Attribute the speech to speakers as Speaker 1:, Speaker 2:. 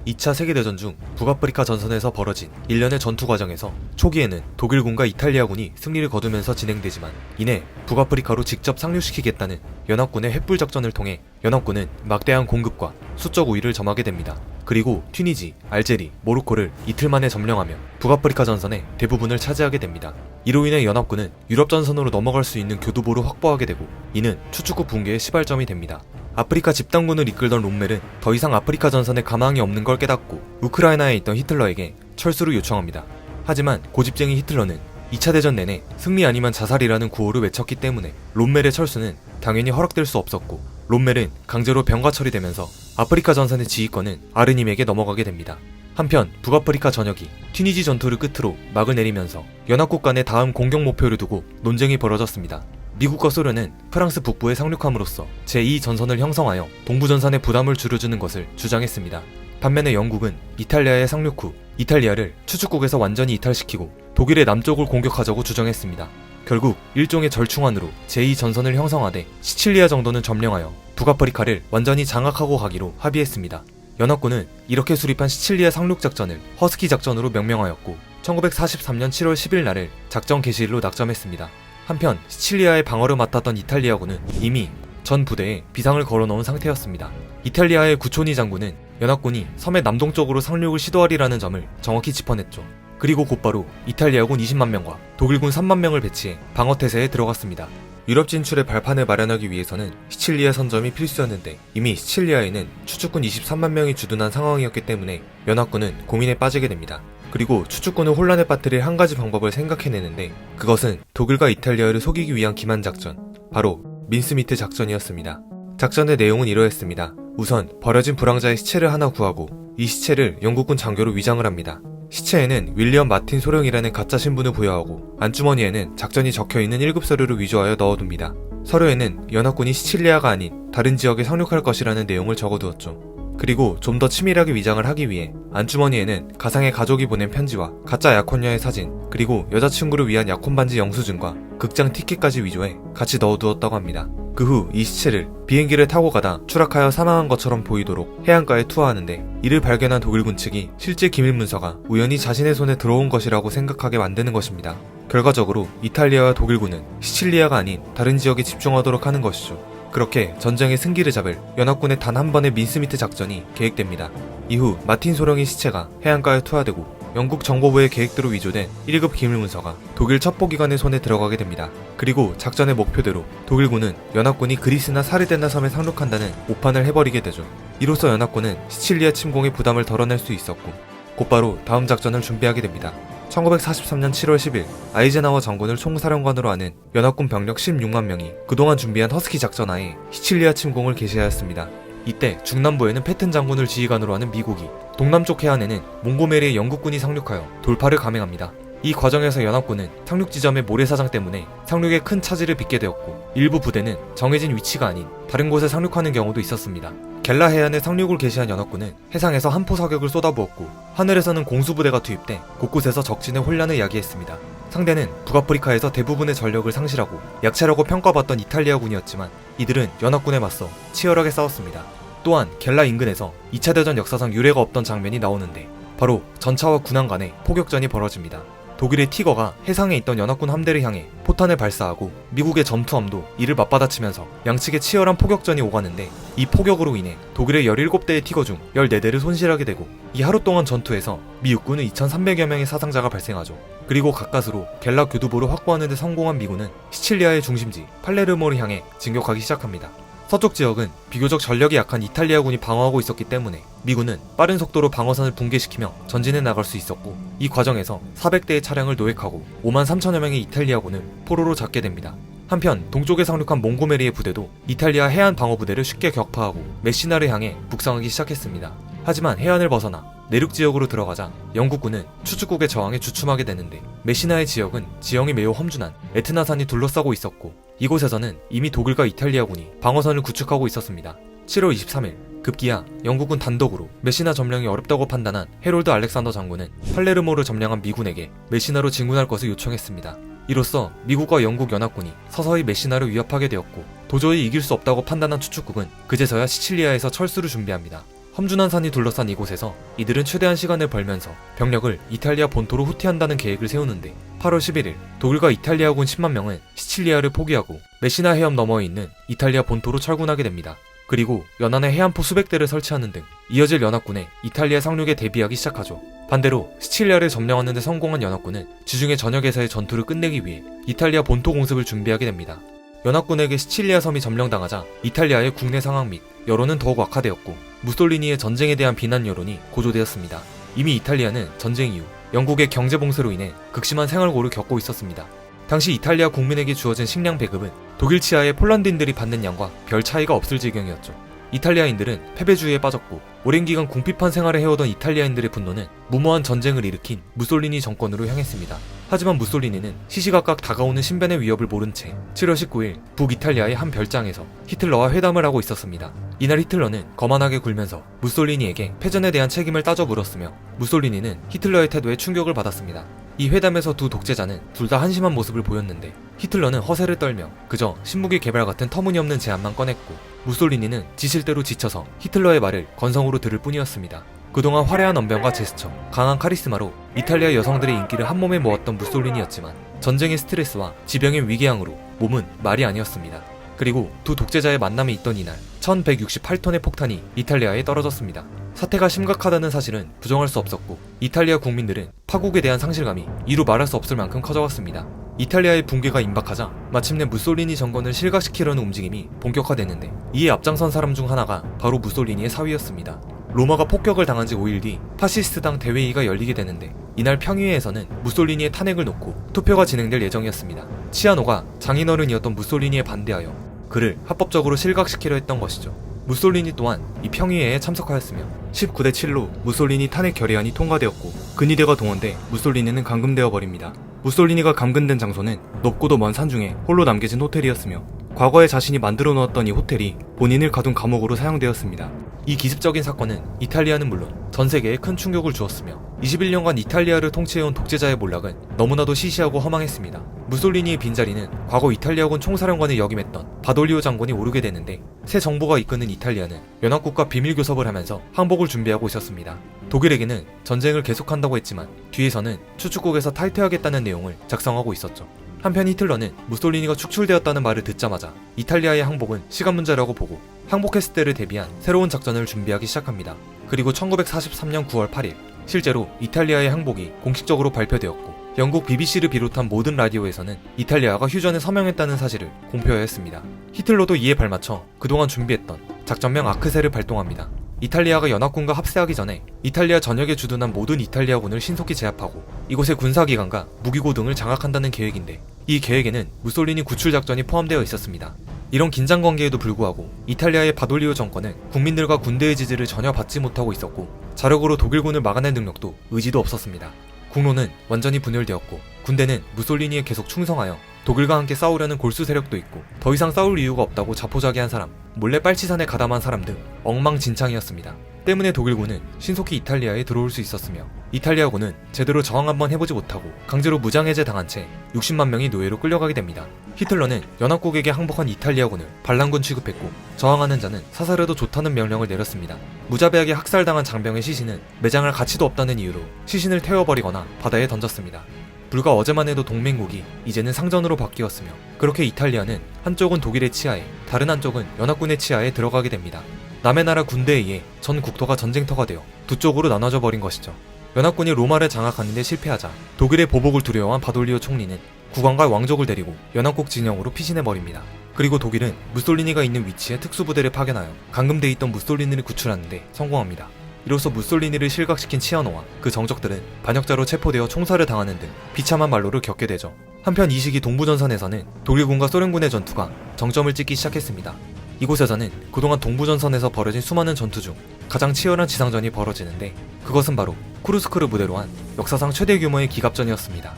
Speaker 1: 2차 세계대전 중 북아프리카 전선에서 벌어진 일련의 전투 과정에서 초기에는 독일군과 이탈리아군이 승리를 거두면서 진행되지만 이내 북아프리카로 직접 상륙시키겠다는 연합군의 횃불 작전을 통해 연합군은 막대한 공급과 수적 우위를 점하게 됩니다. 그리고 튀니지, 알제리, 모로코를 이틀 만에 점령하며 북아프리카 전선의 대부분을 차지하게 됩니다. 이로 인해 연합군은 유럽 전선으로 넘어갈 수 있는 교두보를 확보하게 되고 이는 추축구 붕괴의 시발점이 됩니다. 아프리카 집단군을 이끌던 롬멜은 더 이상 아프리카 전선에 가망이 없는 걸 깨닫고 우크라이나에 있던 히틀러에게 철수를 요청합니다. 하지만 고집쟁이 히틀러는 2차 대전 내내 승리 아니면 자살이라는 구호를 외쳤기 때문에 롬멜의 철수는 당연히 허락될 수 없었고 롬멜은 강제로 병가 처리되면서 아프리카 전선의 지휘권은 아르님에게 넘어가게 됩니다. 한편 북아프리카 전역이 튀니지 전투를 끝으로 막을 내리면서 연합국 간의 다음 공격 목표를 두고 논쟁이 벌어졌습니다. 미국과 소련은 프랑스 북부에 상륙함으로써 제2전선을 형성하여 동부전선에 부담을 줄여주는 것을 주장했습니다. 반면에 영국은 이탈리아에 상륙 후 이탈리아를 추축국에서 완전히 이탈시키고 독일의 남쪽을 공격하자고 주장했습니다. 결국 일종의 절충안으로 제2전선을 형성하되 시칠리아 정도는 점령하여 북아프리카를 완전히 장악하고 가기로 합의했습니다. 연합군은 이렇게 수립한 시칠리아 상륙작전을 허스키 작전으로 명명하였고 1943년 7월 10일 날을 작전 개시일로 낙점했습니다. 한편 시칠리아의 방어를 맡았던 이탈리아군은 이미 전 부대에 비상을 걸어놓은 상태였습니다. 이탈리아의 구초니 장군은 연합군이 섬의 남동쪽으로 상륙을 시도하리라는 점을 정확히 짚어냈죠. 그리고 곧바로 이탈리아군 20만 명과 독일군 3만 명을 배치해 방어태세에 들어갔습니다. 유럽 진출의 발판을 마련하기 위해서는 시칠리아 선점이 필수였는데 이미 시칠리아에는 추축군 23만 명이 주둔한 상황이었기 때문에 연합군은 고민에 빠지게 됩니다. 그리고 추축군을 혼란에 빠뜨릴 한 가지 방법을 생각해내는데 그것은 독일과 이탈리아를 속이기 위한 기만 작전, 바로 민스미트 작전이었습니다. 작전의 내용은 이러했습니다. 우선 버려진 불황자의 시체를 하나 구하고 이 시체를 영국군 장교로 위장을 합니다. 시체에는 윌리엄 마틴 소령이라는 가짜 신분을 부여하고 안주머니에는 작전이 적혀있는 1급 서류를 위조하여 넣어둡니다. 서류에는 연합군이 시칠리아가 아닌 다른 지역에 상륙할 것이라는 내용을 적어두었죠. 그리고 좀 더 치밀하게 위장을 하기 위해 안주머니에는 가상의 가족이 보낸 편지와 가짜 약혼녀의 사진, 그리고 여자친구를 위한 약혼 반지 영수증과 극장 티켓까지 위조해 같이 넣어두었다고 합니다. 그 후 이 시체를 비행기를 타고 가다 추락하여 사망한 것처럼 보이도록 해안가에 투하하는데 이를 발견한 독일군 측이 실제 기밀 문서가 우연히 자신의 손에 들어온 것이라고 생각하게 만드는 것입니다. 결과적으로 이탈리아와 독일군은 시칠리아가 아닌 다른 지역에 집중하도록 하는 것이죠. 그렇게 전쟁의 승기를 잡을 연합군의 단 한 번의 민스미트 작전이 계획됩니다. 이후 마틴 소령의 시체가 해안가에 투하되고 영국 정보부의 계획대로 위조된 1급 기밀문서가 독일 첩보기관의 손에 들어가게 됩니다. 그리고 작전의 목표대로 독일군은 연합군이 그리스나 사르데나 섬에 상륙한다는 오판을 해버리게 되죠. 이로써 연합군은 시칠리아 침공의 부담을 덜어낼 수 있었고 곧바로 다음 작전을 준비하게 됩니다. 1943년 7월 10일 아이젠하워 장군을 총사령관으로 하는 연합군 병력 16만 명이 그동안 준비한 허스키 작전 하에 시칠리아 침공을 개시하였습니다. 이때 중남부에는 패튼 장군을 지휘관으로 하는 미국이, 동남쪽 해안에는 몽고메리의 영국군이 상륙하여 돌파를 감행합니다. 이 과정에서 연합군은 상륙 지점의 모래사장 때문에 상륙에 큰 차질을 빚게 되었고 일부 부대는 정해진 위치가 아닌 다른 곳에 상륙하는 경우도 있었습니다. 겔라 해안에 상륙을 개시한 연합군은 해상에서 한포 사격을 쏟아부었고 하늘에서는 공수부대가 투입돼 곳곳에서 적진의 혼란을 야기했습니다. 상대는 북아프리카에서 대부분의 전력을 상실하고 약체라고 평가받던 이탈리아군이었지만 이들은 연합군에 맞서 치열하게 싸웠습니다. 또한 겔라 인근에서 2차 대전 역사상 유례가 없던 장면이 나오는데 바로 전차와 군함 간의 포격전이 벌어집니다. 독일의 티거가 해상에 있던 연합군 함대를 향해 포탄을 발사하고 미국의 전투함도 이를 맞받아치면서 양측의 치열한 포격전이 오가는데 이 포격으로 인해 독일의 17대의 티거 중 14대를 손실하게 되고 이 하루 동안 전투에서 미 육군은 2300여 명의 사상자가 발생하죠. 그리고 가까스로 겔라 교두보를 확보하는 데 성공한 미군은 시칠리아의 중심지 팔레르모를 향해 진격하기 시작합니다. 서쪽 지역은 비교적 전력이 약한 이탈리아군이 방어하고 있었기 때문에 미군은 빠른 속도로 방어선을 붕괴시키며 전진해 나갈 수 있었고 이 과정에서 400대의 차량을 노획하고 5만 3천여 명의 이탈리아군을 포로로 잡게 됩니다. 한편 동쪽에 상륙한 몽고메리의 부대도 이탈리아 해안 방어부대를 쉽게 격파하고 메시나를 향해 북상하기 시작했습니다. 하지만 해안을 벗어나 내륙 지역으로 들어가자 영국군은 추축국의 저항에 주춤하게 되는데 메시나의 지역은 지형이 매우 험준한 에트나산이 둘러싸고 있었고 이곳에서는 이미 독일과 이탈리아군이 방어선을 구축하고 있었습니다. 7월 23일 급기야 영국군 단독으로 메시나 점령이 어렵다고 판단한 헤롤드 알렉산더 장군은 팔레르모를 점령한 미군에게 메시나로 진군할 것을 요청했습니다. 이로써 미국과 영국 연합군이 서서히 메시나를 위협하게 되었고 도저히 이길 수 없다고 판단한 추축국은 그제서야 시칠리아에서 철수를 준비합니다. 험준한 산이 둘러싼 이곳에서 이들은 최대한 시간을 벌면서 병력을 이탈리아 본토로 후퇴한다는 계획을 세우는데 8월 11일 독일과 이탈리아군 10만 명은 시칠리아를 포기하고 메시나 해협 너머에 있는 이탈리아 본토로 철군하게 됩니다. 그리고 연안에 해안포 수백 대를 설치하는 등 이어질 연합군의 이탈리아 상륙에 대비하기 시작하죠. 반대로 시칠리아를 점령하는 데 성공한 연합군은 주중에 저녁에서의 전투를 끝내기 위해 이탈리아 본토 공습을 준비하게 됩니다. 연합군에게 시칠리아 섬이 점령당하자 이탈리아의 국내 상황 및 여론은 더욱 악화되었고 무솔리니의 전쟁에 대한 비난 여론이 고조되었습니다. 이미 이탈리아는 전쟁 이후 영국의 경제 봉쇄로 인해 극심한 생활고를 겪고 있었습니다. 당시 이탈리아 국민에게 주어진 식량 배급은 독일 치하의 폴란드인들이 받는 양과 별 차이가 없을 지경이었죠. 이탈리아인들은 패배주의에 빠졌고 오랜 기간 궁핍한 생활을 해오던 이탈리아인들의 분노는 무모한 전쟁을 일으킨 무솔리니 정권으로 향했습니다. 하지만 무솔리니는 시시각각 다가오는 신변의 위협을 모른 채 7월 19일 북이탈리아의 한 별장에서 히틀러와 회담을 하고 있었습니다. 이날 히틀러는 거만하게 굴면서 무솔리니에게 패전에 대한 책임을 따져 물었으며 무솔리니는 히틀러의 태도에 충격을 받았습니다. 이 회담에서 두 독재자는 둘 다 한심한 모습을 보였는데 히틀러는 허세를 떨며 그저 신무기 개발 같은 터무니없는 제안만 꺼냈고 무솔리니는 지실대로 지쳐서 히틀러의 말을 건성으로 들을 뿐이었습니다. 그동안 화려한 언변과 제스처, 강한 카리스마로 이탈리아 여성들의 인기를 한몸에 모았던 무솔리니였지만 전쟁의 스트레스와 지병의 위궤양으로 몸은 말이 아니었습니다. 그리고 두 독재자의 만남이 있던 이날 1168톤의 폭탄이 이탈리아에 떨어졌습니다. 사태가 심각하다는 사실은 부정할 수 없었고 이탈리아 국민들은 파국에 대한 상실감이 이루 말할 수 없을 만큼 커져갔습니다. 이탈리아의 붕괴가 임박하자 마침내 무솔리니 정권을 실각시키려는 움직임이 본격화됐는데 이에 앞장선 사람 중 하나가 바로 무솔리니의 사위였습니다. 로마가 폭격을 당한 지 5일 뒤 파시스트당 대회의가 열리게 되는데 이날 평의회에서는 무솔리니의 탄핵을 놓고 투표가 진행될 예정이었습니다. 치아노가 장인어른이었던 무솔리니에 반대하여 그를 합법적으로 실각시키려 했던 것이죠. 무솔리니 또한 이 평의회에 참석하였으며 19대 7로 무솔리니 탄핵 결의안이 통과되었고 근위대가 동원돼 무솔리니는 감금되어 버립니다. 무솔리니가 감금된 장소는 높고도 먼 산중에 홀로 남겨진 호텔이었으며 과거에 자신이 만들어 놓았던 이 호텔이 본인을 가둔 감옥으로 사용되었습니다. 이 기습적인 사건은 이탈리아는 물론 전 세계에 큰 충격을 주었으며 21년간 이탈리아를 통치해온 독재자의 몰락은 너무나도 시시하고 허망했습니다. 무솔리니의 빈자리는 과거 이탈리아군 총사령관을 역임했던 바돌리오 장군이 오르게 되는데 새 정부가 이끄는 이탈리아는 연합국과 비밀 교섭을 하면서 항복을 준비하고 있었습니다. 독일에게는 전쟁을 계속한다고 했지만 뒤에서는 추축국에서 탈퇴하겠다는 내용을 작성하고 있었죠. 한편 히틀러는 무솔리니가 축출되었다는 말을 듣자마자 이탈리아의 항복은 시간 문제라고 보고 항복했을 때를 대비한 새로운 작전을 준비하기 시작합니다. 그리고 1943년 9월 8일 실제로 이탈리아의 항복이 공식적으로 발표되었고 영국 BBC를 비롯한 모든 라디오에서는 이탈리아가 휴전에 서명했다는 사실을 공표해야 했습니다. 히틀러도 이에 발맞춰 그동안 준비했던 작전명 아크세를 발동합니다. 이탈리아가 연합군과 합세하기 전에 이탈리아 전역에 주둔한 모든 이탈리아군을 신속히 제압하고 이곳의 군사기관과 무기고 등을 장악한다는 계획인데 이 계획에는 무솔리니 구출 작전이 포함되어 있었습니다. 이런 긴장 관계에도 불구하고 이탈리아의 바돌리오 정권은 국민들과 군대의 지지를 전혀 받지 못하고 있었고 자력으로 독일군을 막아낼 능력도 의지도 없었습니다. 국로는 완전히 분열되었고 군대는 무솔리니에 계속 충성하여 독일과 함께 싸우려는 골수 세력도 있고 더 이상 싸울 이유가 없다고 자포자기한 사람, 몰래 빨치산에 가담한 사람 등 엉망진창이었습니다. 때문에 독일군은 신속히 이탈리아에 들어올 수 있었으며 이탈리아군은 제대로 저항 한번 해보지 못하고 강제로 무장해제 당한 채 60만 명이 노예로 끌려가게 됩니다. 히틀러는 연합국에게 항복한 이탈리아군을 반란군 취급했고 저항하는 자는 사살해도 좋다는 명령을 내렸습니다. 무자비하게 학살당한 장병의 시신은 매장할 가치도 없다는 이유로 시신을 태워버리거나 바다에 던졌습니다. 불과 어제만 해도 동맹국이 이제는 상전으로 바뀌었으며 그렇게 이탈리아는 한쪽은 독일의 치하에 다른 한쪽은 연합군의 치하에 들어가게 됩니다. 남의 나라 군대에 의해 전 국토가 전쟁터가 되어 두 쪽으로 나눠져 버린 것이죠. 연합군이 로마를 장악하는 데 실패하자 독일의 보복을 두려워한 바돌리오 총리는 국왕과 왕족을 데리고 연합국 진영으로 피신해버립니다. 그리고 독일은 무솔리니가 있는 위치에 특수부대를 파견하여 감금돼 있던 무솔리니를 구출하는 데 성공합니다. 이로써 무솔리니를 실각시킨 치아노와 그 정적들은 반역자로 체포되어 총살을 당하는 등 비참한 말로를 겪게 되죠. 한편 이 시기 동부전선에서는 독일군과 소련군의 전투가 정점을 찍기 시작했습니다. 이곳에서는 그동안 동부전선에서 벌어진 수많은 전투 중 가장 치열한 지상전이 벌어지는데 그것은 바로 쿠르스크를 무대로 한 역사상 최대 규모의 기갑전이었습니다.